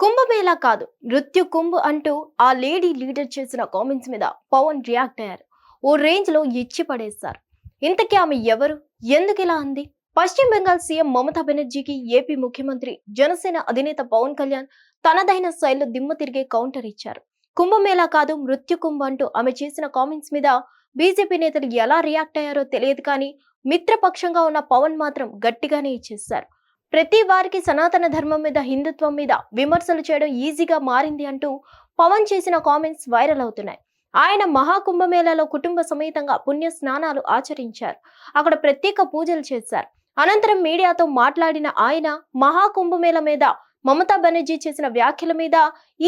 కుంభమేళా కాదు నృత్యు కుంభ్ అంటూ ఆ లేడీ లీడర్ చేసిన కామెంట్స్ మీద పవన్ రియాక్ట్ అయ్యారు. ఓ రేంజ్ లో ఇచ్చి పడేస్తారు. ఇంతకీ ఆమె ఎవరు, ఎందుకు ఇలా అంది? పశ్చిమ బెంగాల్ సీఎం మమతా బెనర్జీకి ఏపీ ముఖ్యమంత్రి జనసేన అధినేత పవన్ కళ్యాణ్ తనదైన శైలిలో దిమ్మ తిరిగే కౌంటర్ ఇచ్చారు. కుంభమేళా కాదు మృత్యు కుంభ్ అంటూ ఆమె చేసిన కామెంట్స్ మీద బీజేపీ నేతలు ఎలా రియాక్ట్ అయ్యారో తెలియదు, కానీ మిత్రపక్షంగా ఉన్న పవన్ మాత్రం గట్టిగానే ఇచ్చేస్తారు. ప్రతి వారికి సనాతన ధర్మం మీద, హిందుత్వం మీద విమర్శలు చేయడం ఈజీగా మారింది అంటూ పవన్ చేసిన కామెంట్స్ వైరల్ అవుతున్నాయి. ఆయన మహాకుంభమేళాలో కుటుంబ సమేతంగా పుణ్య స్నానాలు ఆచరించారు. అక్కడ ప్రత్యేక పూజలు చేశారు. అనంతరం మీడియాతో మాట్లాడిన ఆయన మహాకుంభమేళ మీద మమతా బెనర్జీ చేసిన వ్యాఖ్యల మీద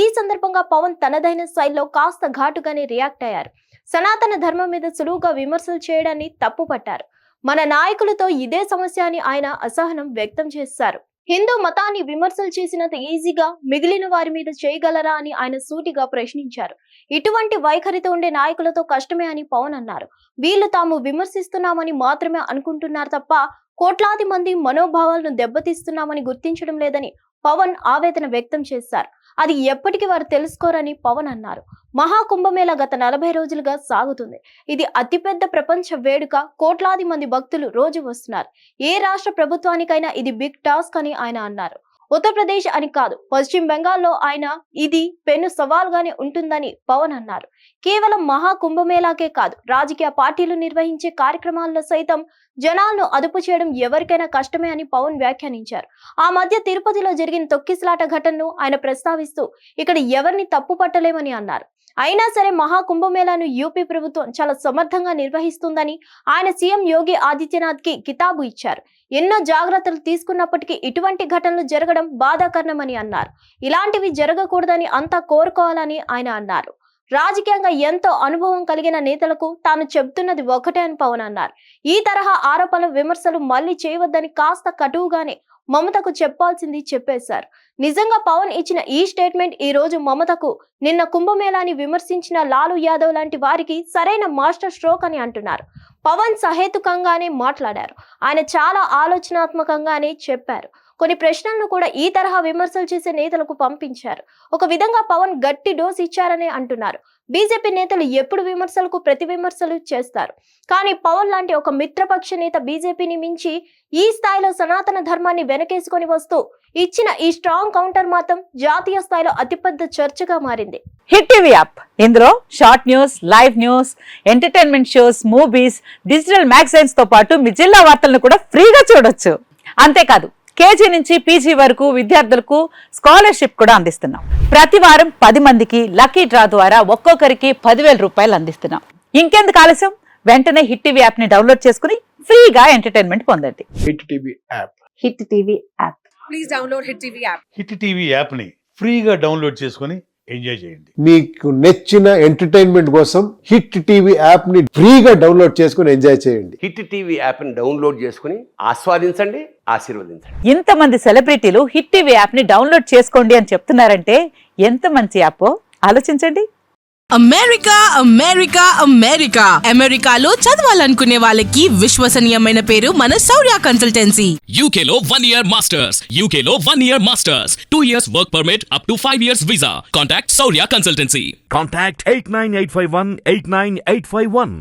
ఈ సందర్భంగా పవన్ తనదైన శైలిలో కాస్త ఘాటుగానే రియాక్ట్ అయ్యారు. సనాతన ధర్మం మీద సులువుగా విమర్శలు చేయడాన్ని తప్పుపట్టారు. మన నాయకులతో ఇదే సమస్య అని ఆయన అసహనం వ్యక్తం చేశారు. హిందూ మతాన్ని విమర్శలు చేసినంత ఈజీగా మిగిలిన వారి మీద చేయగలరా అని ఆయన సూటిగా ప్రశ్నించారు. ఇటువంటి వైఖరితో ఉండే నాయకులతో కష్టమే అని పవన్ అన్నారు. వీళ్ళు తాము విమర్శిస్తున్నామని మాత్రమే అనుకుంటున్నారు తప్ప కోట్లాది మంది మనోభావాలను దెబ్బతీస్తున్నామని గుర్తించడం లేదని పవన్ ఆవేదన వ్యక్తం చేశారు. అది ఎప్పటికీ వారు తెలుసుకోరని పవన్ అన్నారు. మహాకుంభమేళా గత 40 రోజులుగా సాగుతుంది. ఇది అతిపెద్ద ప్రపంచ వేడుక. కోట్లాది మంది భక్తులు రోజు వస్తున్నారు. ఏ రాష్ట్ర ప్రభుత్వానికైనా ఇది బిగ్ టాస్క్ అని ఆయన అన్నారు. ఉత్తరప్రదేశ్ అని కాదు, పశ్చిమ బెంగాల్లో ఆయన ఇది పెను సవాల్గానే ఉంటుందని పవన్ అన్నారు. కేవలం మహాకుంభమేళాకే కాదు, రాజకీయ పార్టీలు నిర్వహించే కార్యక్రమాల్లో సైతం జనాలను అదుపు చేయడం ఎవరికైనా కష్టమే అని పవన్ వ్యాఖ్యానించారు. ఆ మధ్య తిరుపతిలో జరిగిన తొక్కిసలాట ఘటనను ఆయన ప్రస్తావిస్తూ ఇక్కడ ఎవరిని తప్పు పట్టలేమని అన్నారు. అయినా సరే మహాకుంభమేళాను యూపీ ప్రభుత్వం చాలా సమర్థంగా నిర్వహిస్తుందని ఆయన సీఎం యోగి ఆదిత్యనాథ్ కి కితాబు ఇచ్చారు. ఎన్నో జాగ్రత్తలు తీసుకున్నప్పటికీ ఇటువంటి ఘటనలు జరగడం బాధాకరమని అన్నారు. ఇలాంటివి జరగకూడదని అంతా కోరుకోవాలని ఆయన అన్నారు. రాజకీయంగా ఎంతో అనుభవం కలిగిన నేతలకు తాను చెబుతున్నది ఒకటే అని పవన్ అన్నారు. ఈ తరహా ఆరోపణలు, విమర్శలు మళ్లీ చేయవద్దని కాస్త కటువుగానే మమతకు చెప్పాల్సింది చెప్పేశారు. నిజంగా పవన్ ఇచ్చిన ఈ స్టేట్మెంట్ ఈ రోజు మమతకు నిన్న కుంభమేళాని విమర్శించిన లాలూ యాదవ్ లాంటి వారికి సరైన మాస్టర్ స్ట్రోక్ అని అంటున్నారు. పవన్ సహేతుకంగానే మాట్లాడారు. ఆయన చాలా ఆలోచనాత్మకంగానే చెప్పారు. కొన్ని ప్రశ్నలను కూడా ఈ తరహా విమర్శలు చేసే నేతలకు పంపించారు. ఒక విధంగా పవన్ గట్టి డోస్ ఇచ్చారనే అంటున్నారు. బీజేపీ నేతలు ఎప్పుడు విమర్శలకు ప్రతి విమర్శలు చేస్తారు, కానీ పవన్ లాంటి ఒక మిత్రపక్ష నేత బీజేపీని మించి ఈ స్థాయిలో సనాతన ధర్మాన్ని వెనకేసుకొని వస్తూ ఇచ్చిన ఈ స్ట్రాంగ్ కౌంటర్ మాత్రం జాతీయ స్థాయిలో అతిపెద్ద చర్చగా మారింది. హిట్ టీవీ యాప్, ఇందులో short news, live news, entertainment shows, movies, digital magazines తో పాటు మీ జిల్లా వార్తలను కూడా ఫ్రీగా చూడొచ్చు. అంతేకాదు, కేజీ నుంచి పీజీ వరకు విద్యార్థులకు స్కాలర్షిప్ కూడా అందిస్తున్నాం. ప్రతి వారం 10 మందికి లక్కీ డ్రా ద్వారా ఒక్కొక్కరికి 10,000 రూపాయలు అందిస్తున్నాం. ఇంకెందుకు ఆలస్యం, వెంటనే హిట్ టీవీ యాప్ ని డౌన్లోడ్ చేసుకుని ఫ్రీగా ఎంటర్టైన్మెంట్ పొందండి. Hit TV app. Hit TV app. Please download hit TV app. Hit TV app ని ఫ్రీగా డౌన్లోడ్ చేసుకుని ఎంజాయ్ చేయండి. మీకు నచ్చిన ఎంటర్టైన్మెంట్ కోసం హిట్ టీవీ యాప్ ని ఫ్రీగా డౌన్లోడ్ చేసుకుని ఎంజాయ్ చేయండి. హిట్ టీవీ యాప్ ని డౌన్లోడ్ చేసుకుని ఆస్వాదించండి, ఆశీర్వదించండి. ఇంతమంది సెలబ్రిటీలు హిట్ టీవీ యాప్ ని డౌన్లోడ్ చేసుకోండి అని చెప్తున్నారంటే ఎంత మంచి యాప్ ఆలోచించండి. అమెరికా అమెరికా అమెరికా అమెరికాలో చదవాలనుకునే వాళ్ళకి విశ్వసనీయమైన పేరు మన శౌర్య కన్సల్టెన్సీ. UK లో 1 year masters. UK లో 1 year masters. 2 years work permit up to 5 years visa. Contact Saurya Consultancy. Contact 89851 89851.